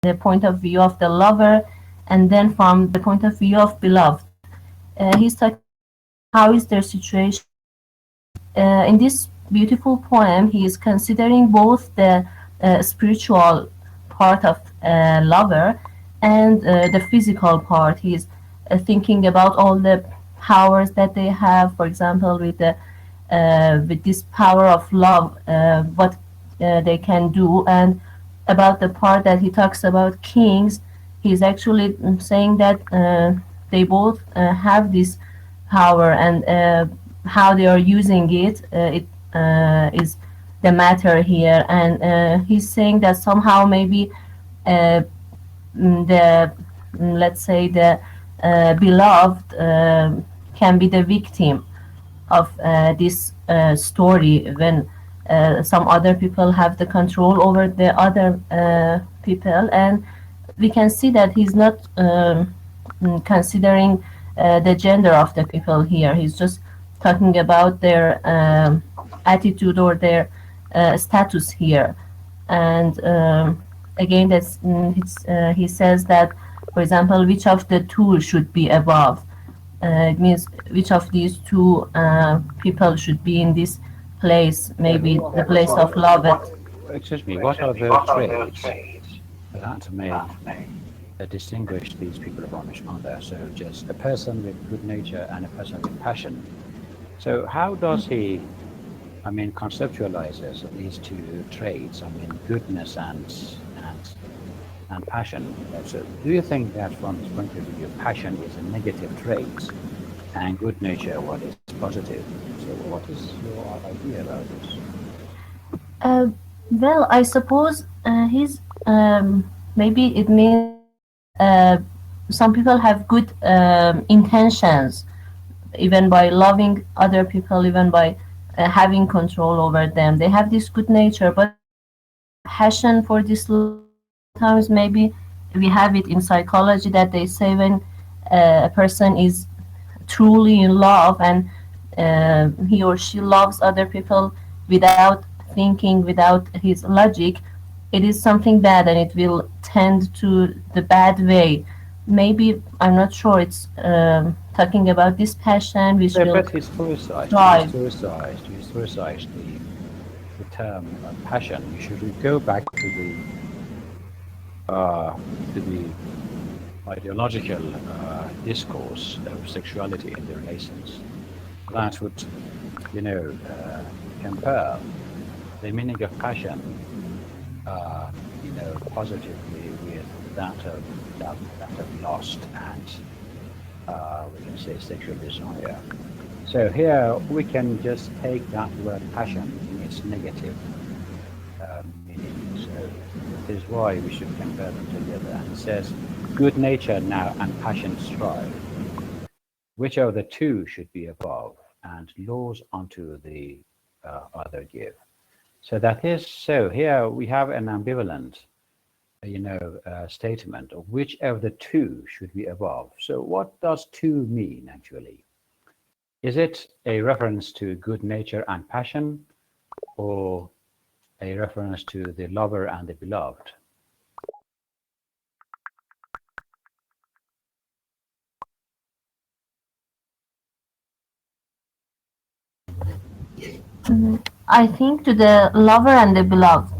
the point of view of the lover, and then from the point of view of beloved. He's talking how is their situation. In this beautiful poem, he is considering both the spiritual part of lover and the physical part. He is thinking about all the powers that they have. For example, with this power of love, what they can do, and about the part that he talks about kings. He's actually saying that they both have this power, and how they are using it, it is the matter here. And he's saying that somehow maybe uh, the let's say the beloved can be the victim of this story, when some other people have the control over the other people. And we can see that he's not considering the gender of the people here. He's just talking about their attitude or their status here. And again, he says that, for example, which of the two should be above. It means which of these two people should be in this place, maybe the place of love. Excuse me, what are the traits that may distinguish these people from each other? So just a person with good nature and a person with passion. So how does he, conceptualizes these two traits? Goodness and passion. So do you think that from his point of view, passion is a negative trait and good nature what is positive? So what is your idea about this? Uh, well, I suppose he's maybe it means some people have good intentions, even by loving other people, even by having control over them. They have this good nature, but passion for this love, sometimes maybe we have it in psychology that they say when a person is truly in love, and he or she loves other people without thinking, without his logic, it is something bad and it will tend to the bad way. Maybe, I'm not sure, it's talking about this passion which So, will but historicized, drive. the term passion. You should go back to the ideological discourse of sexuality in the Renaissance. That would, compare the meaning of passion, positively with that of lust and we can say sexual desire. So here we can just take that word passion in its negative meaning. So that is why we should compare them together. And it says, good nature now and passion strive. Which of the two should be above, and laws unto the other give. So that is, so here we have an ambivalent, statement of which of the two should be above. So what does two mean actually? Is it a reference to good nature and passion, or a reference to the lover and the beloved? I think to the lover and the beloved.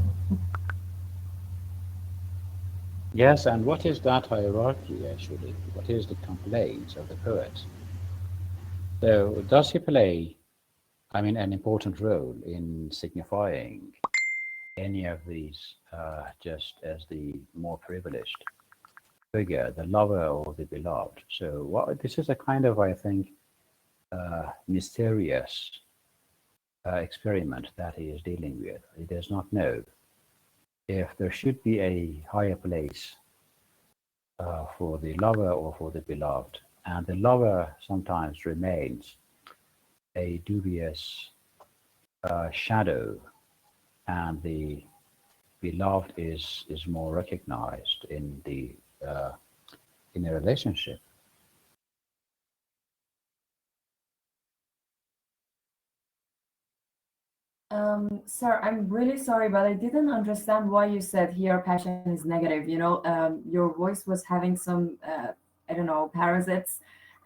Yes, and what is that hierarchy actually? What is the complaint of the poet? So does he play, an important role in signifying any of these just as the more privileged figure, the lover or the beloved? So this is a kind of, I think, mysterious experiment that he is dealing with. He does not know if there should be a higher place for the lover or for the beloved. And the lover sometimes remains a dubious shadow, and the beloved is more recognized in a relationship. Sir, I'm really sorry, but I didn't understand why you said here passion is negative. Your voice was having some, I don't know, parasites,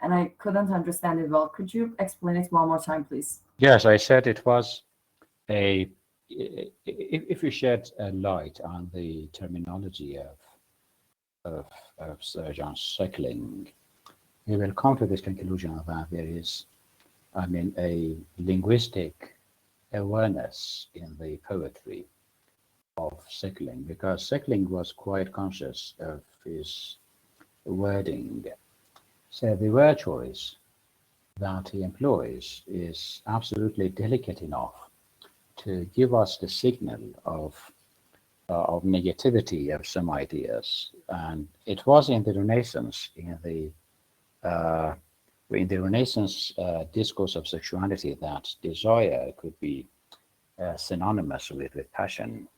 and I couldn't understand it well. Could you explain it one more time, please? Yes, I said it was a. If you shed a light on the terminology of Sir John Suckling, you will come to this conclusion that there is, I mean, a linguistic awareness in the poetry of Suckling, because Suckling was quite conscious of his wording. So the word choice that he employs is absolutely delicate enough to give us the signal of negativity of some ideas. And it was in the Renaissance, in the Renaissance discourse of sexuality, that desire could be synonymous with passion.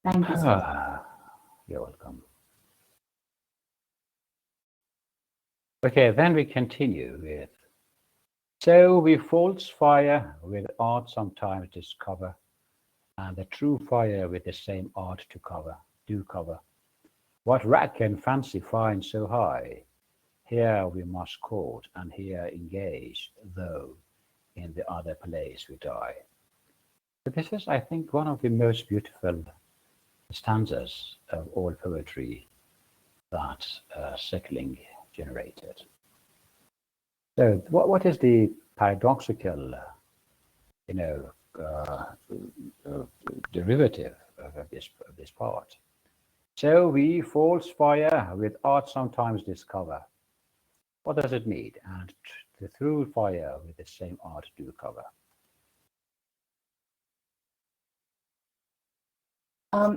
Thank you, sir. You're welcome. Okay, then we continue with, so we false fire with art sometimes discover, and the true fire with the same art to cover. What rack can fancy find so high? Here we must court, and here engage, though in the other place we die. So this is, I think, one of the most beautiful stanzas of all poetry that Suckling generated. So what is the paradoxical, derivative of this part? So we false fire with art sometimes discover. What does it mean? And the true fire with the same art do cover.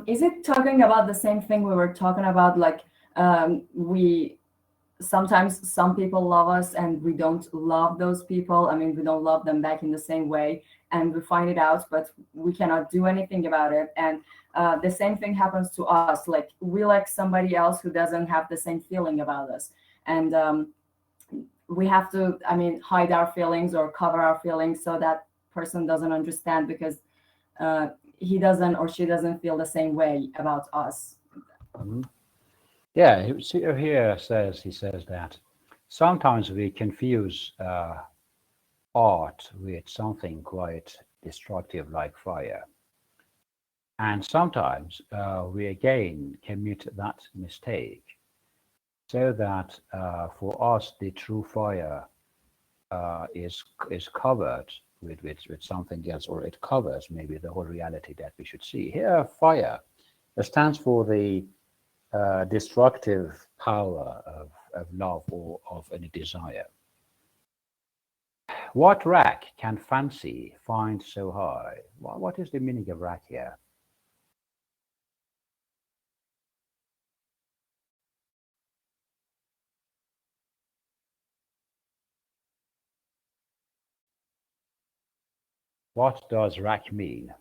Is it talking about the same thing we were talking about? Like, we sometimes some people love us and we don't love those people. I mean, we don't love them back in the same way, and we find it out, but we cannot do anything about it. And the same thing happens to us. Like, we like somebody else who doesn't have the same feeling about us, and we have to, I mean, hide our feelings or cover our feelings so that person doesn't understand, because he doesn't or she doesn't feel the same way about us. Mhm. Yeah, here he says that sometimes we confuse art with something quite destructive like fire. And sometimes we again commit that mistake, so that for us the true fire is covered with something else, or it covers maybe the whole reality that we should see. Here, fire stands for the destructive power of love or of any desire. What rack can fancy find so high? What is the meaning of rack here? What does rack mean?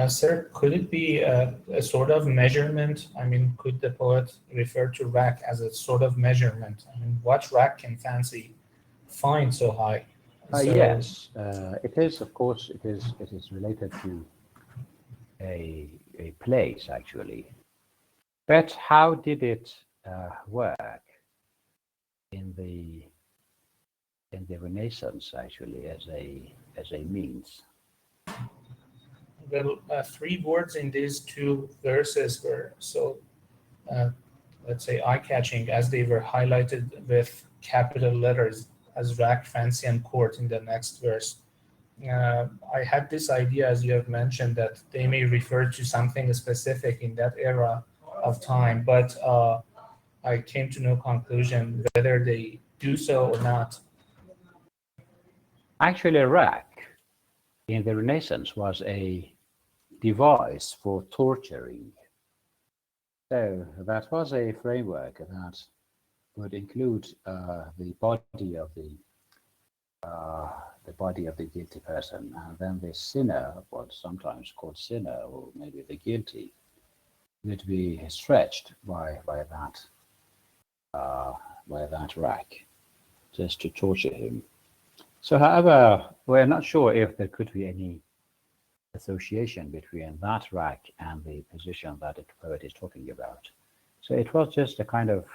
Sir, could it be a sort of measurement? I mean, could the poet refer to rack as a sort of measurement? I mean, what rack can fancy find so high? So, Yes, it is. Of course, it is related to a place actually. But how did it work in the Renaissance actually as a means? well, three words in these two verses were so, uh, let's say, eye-catching, as they were highlighted with capital letters as rack, fancy, and court in the next verse. I had this idea, as you have mentioned, that they may refer to something specific in that era of time, but I came to no conclusion whether they do so or not. Actually, rack in the Renaissance was a device for torturing. So that was a framework that would include the body the body of the guilty person, and then the sinner, what's sometimes called sinner, or maybe the guilty, would be stretched by that rack, just to torture him. So, however, we're not sure if there could be any association between that rack and the position that the poet is talking about. So it was just a kind of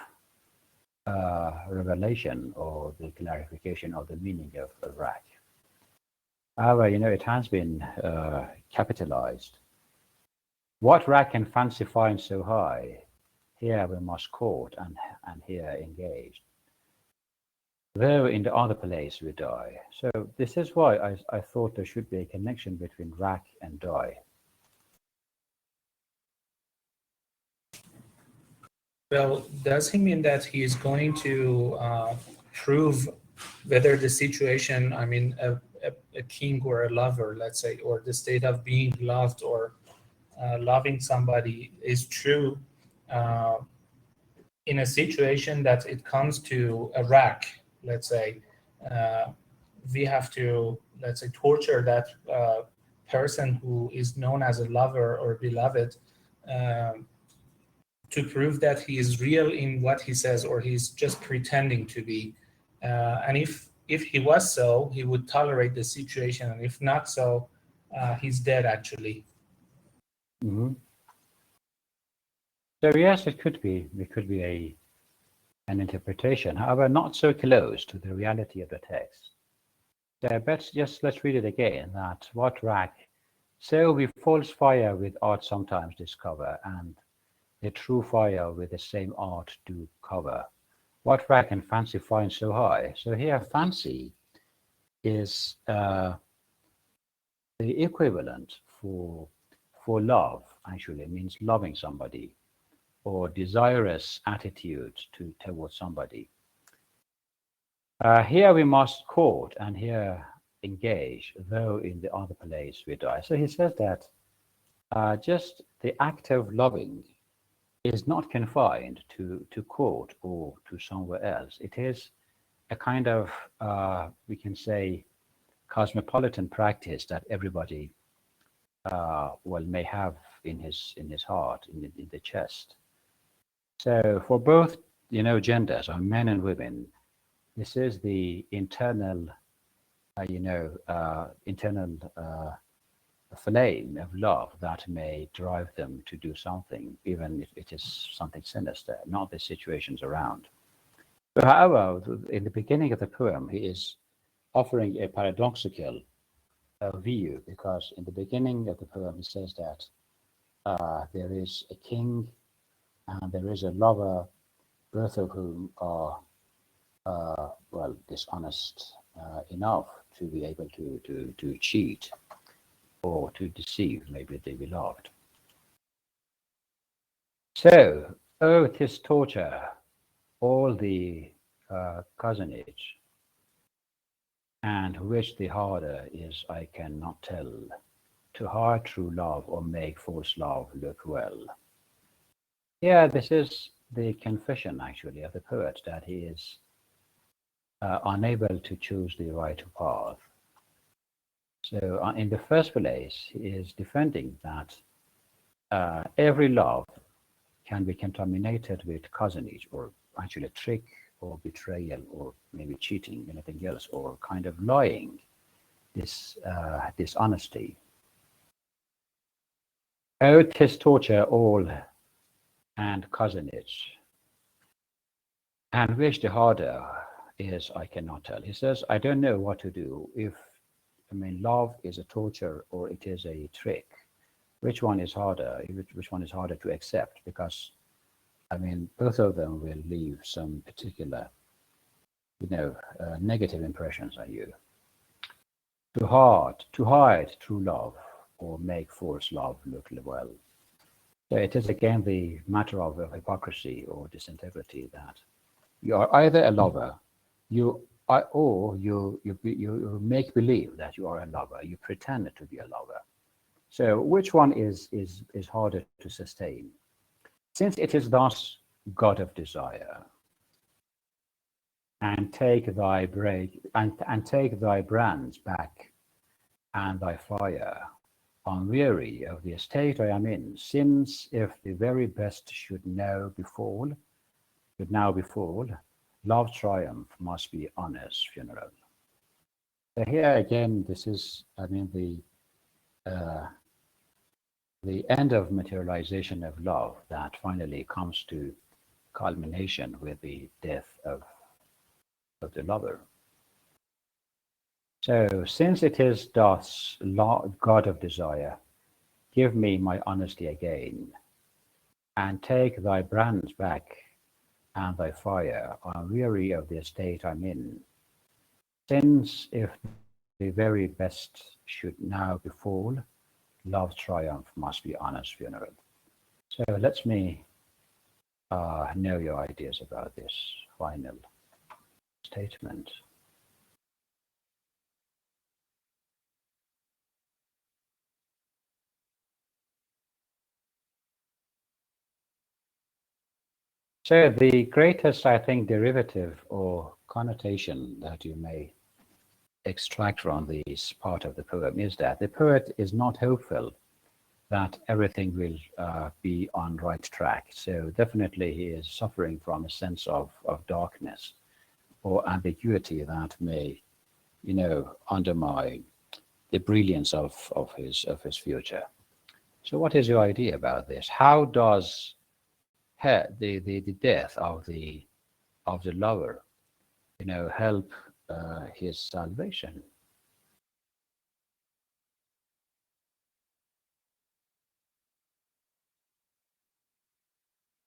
revelation or the clarification of the meaning of rack. However, it has been capitalized. What rack can fancy find so high? Here we must court and here engage. Though in the other place we die. So this is why I thought there should be a connection between rack and die. Well, does he mean that he is going to prove whether the situation, I mean, a king or a lover, let's say, or the state of being loved or loving somebody is true in a situation that it comes to a rack, let's say, we have to, let's say, torture that person who is known as a lover or beloved to prove that he is real in what he says or he's just pretending to be. And if he was so, he would tolerate the situation, and if not so, he's dead actually. Mm-hmm. So yes, it could be an interpretation, however, not so close to the reality of the text. So let's read it again. That what rack, so we false fire with art sometimes discover, and the true fire with the same art do cover. What rack can fancy find so high? So here, fancy is the equivalent for love. Actually, means loving somebody, or desirous attitude towards somebody. Here we must court and here engage, though in the other place we die. So he says that just the act of loving is not confined to court or to somewhere else. It is a kind of, we can say, cosmopolitan practice that everybody may have in his heart, in the chest. So for both, genders, or men and women, this is the internal, flame of love that may drive them to do something, even if it is something sinister, not the situations around. But however, in the beginning of the poem, he is offering a paradoxical view, because in the beginning of the poem, he says that there is a king and there is a lover, both of whom are dishonest enough to be able to cheat or to deceive maybe the beloved. So, oh, 'tis torture, all the cousinage, and which the harder is I cannot tell, to hide true love or make false love look well. Yeah, this is the confession actually of the poet, that he is unable to choose the right path. So in the first place, he is defending that every love can be contaminated with cousinage, or actually trick, or betrayal, or maybe cheating, anything else, or kind of lying, this dishonesty. Oh, 'tis torture all and cousinage, and which the harder is I cannot tell. He says, I don't know what to do, if love is a torture or it is a trick. Which one is harder? Which one is harder to accept? Because both of them will leave some particular, negative impressions on you. To hide true love or make false love look well. So it is again the matter of hypocrisy or disintegrity, that you are either a lover, or you make believe that you are a lover, you pretend to be a lover. So which one is harder to sustain? Since it is thus God of desire, and take thy take thy brands back, and thy fire. I'm weary of the estate I am in, since if the very best should now befall, love triumph must be honor's funeral. So here again, this is, I mean, the end of materialization of love that finally comes to culmination with the death of the lover. So, since it is thus, God of desire, give me my honesty again, and take thy brands back and thy fire. I'm weary of the estate I'm in, since if the very best should now befall, love's triumph must be honor's funeral. So let me know your ideas about this final statement. So the greatest, I think, derivative or connotation that you may extract from this part of the poem is that the poet is not hopeful that everything will be on right track. So definitely he is suffering from a sense of darkness or ambiguity that may, undermine the brilliance of his future. So what is your idea about this? How does the death of the lover, help his salvation?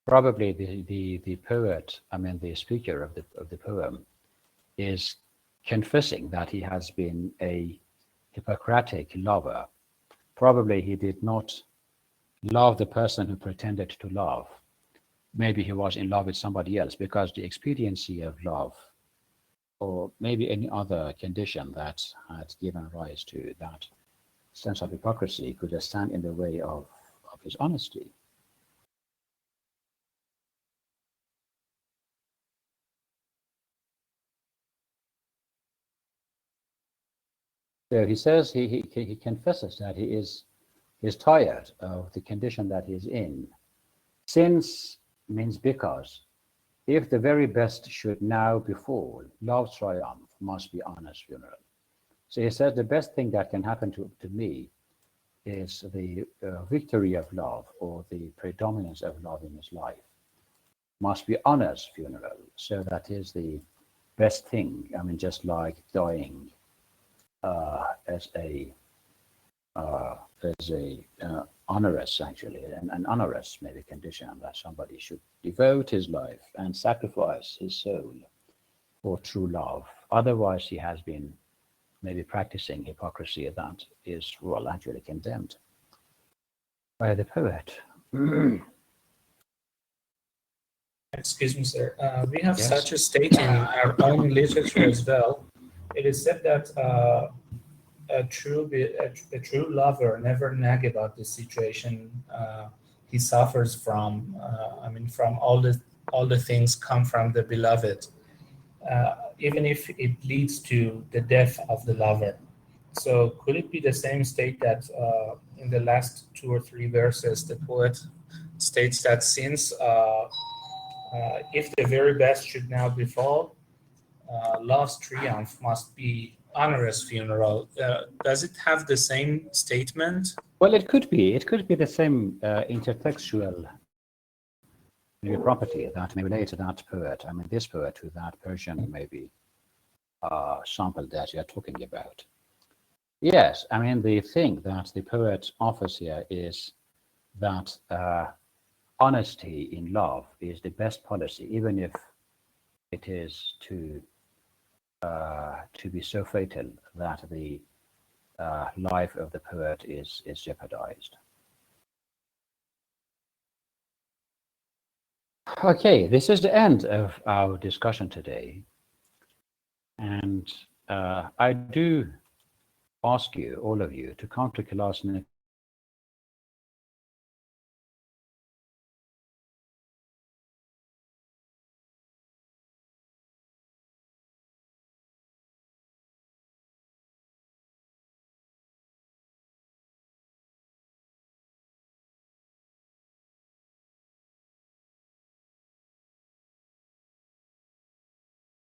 Probably the poet, I mean the speaker of the poem, is confessing that he has been a Hippocratic lover. Probably he did not love the person who pretended to love. Maybe he was in love with somebody else, because the expediency of love, or maybe any other condition that had given rise to that sense of hypocrisy, could stand in the way of his honesty. So he says, he confesses that he is tired of the condition that he's in. Since means because. If the very best should now befall, love's triumph must be honor's funeral. So he says the best thing that can happen to me is the victory of love, or the predominance of love in his life, must be honor's funeral. So that is the best thing. I mean, just like dying as a honorous, actually, an honorous maybe condition, that somebody should devote his life and sacrifice his soul for true love. Otherwise, he has been maybe practicing hypocrisy that is, well, actually condemned by the poet. Excuse me, sir. We have Yes. such a state in our own literature as well. It is said that a true lover never nag about the situation he suffers from. From all the things come from the beloved, even if it leads to the death of the lover. So could it be the same state that in the last 2 or 3 verses the poet states that since if the very best should now befall, love's triumph must be honor's funeral. Does it have the same statement? Well, it could be the same intertextual property that may relate to that poet. I mean, this poet to that Persian maybe sample that you are talking about. Yes, I mean, the thing that the poet offers here is that honesty in love is the best policy, even if it is to be so fatal that the life of the poet is jeopardized. Okay, this is the end of our discussion today, and I do ask you, all of you, to come to class next